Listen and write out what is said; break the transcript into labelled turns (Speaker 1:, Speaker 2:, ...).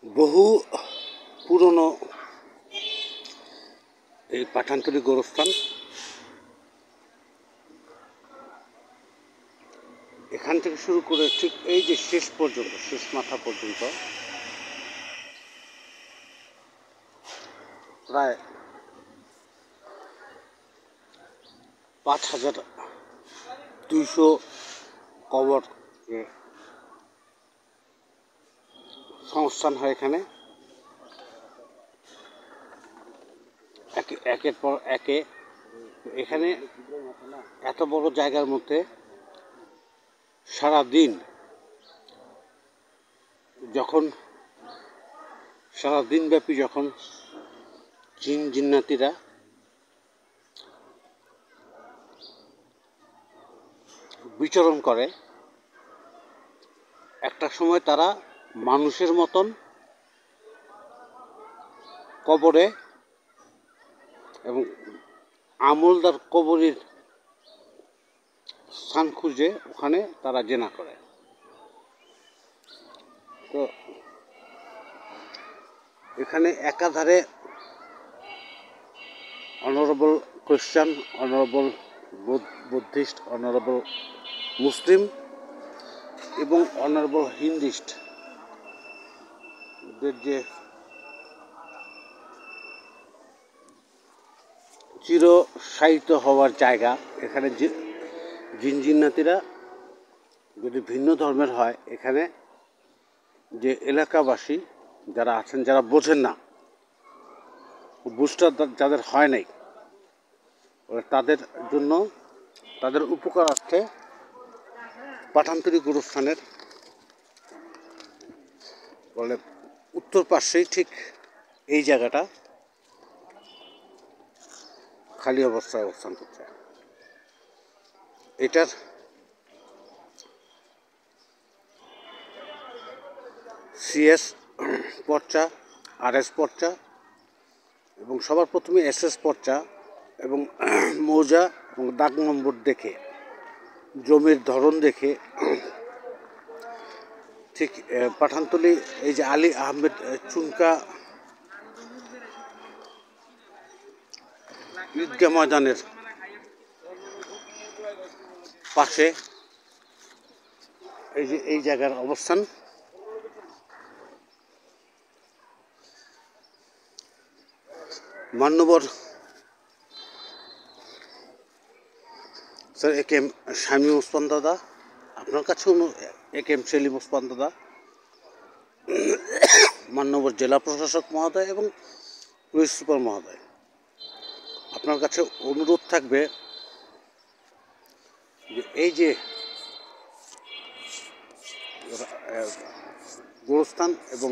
Speaker 1: বহু পুরনো এই পাঠানতলী গোরস্থান। এখান থেকে শুরু করে ঠিক এই যে শেষ পর্যন্ত, শেষ মাথা পর্যন্ত প্রায় 5200 কবর সংস্থান হয় এখানে। একের পর একে এখানে এত বড় জায়গার মধ্যে সারাদিন ব্যাপী যখন জিন জিন্নাতিরা বিচরণ করে, একটা সময় তারা মানুষের মতন কবরে এবং আমলদার কবরের স্থান খুঁজে ওখানে তারা জেনা করে। তো এখানে একাধারে অনারেবল খ্রিস্টান, অনারেবল বুদ্ধিস্ট, অনারেবল মুসলিম এবং অনারেবল হিন্দুইস্ট যে চিরস্থায়িত হওয়ার জায়গা। এখানে জিন জিন্নাতিরা যদি ভিন্ন ধর্মের হয়, এখানে যে এলাকাবাসী যারা আছেন, যারা বোঝেন না, বুঝটা যাদের হয় নাই, তাদের জন্য, তাদের উপকারার্থে পাঠানতলী গোরস্থানের বলে উত্তর পাশেই ঠিক এই জায়গাটা খালি অবস্থায় অবস্থান করছে। এটার সিএস পর্চা, আরএস পর্চা এবং সবার প্রথমে এসএস পর্চা এবং মৌজা এবং দাগ নম্বর দেখে, জমির ধরন দেখে ঠিক পাঠানতলী এই যে আলী আহমেদ চুনকা ঈদগাহ ময়দানের পাশে এই যে এই জায়গার অবস্থান। মান্যবর স্যার এ কে এম শামীম ওসমান দাদা, আপনার কাছেও এ কে এম সেলিম ওসমান দাদা, মান্যবর জেলা প্রশাসক মহোদয় এবং পুলিশ সুপার মহোদয়, আপনার কাছে অনুরোধ থাকবে যে এই যে গোরস্থান এবং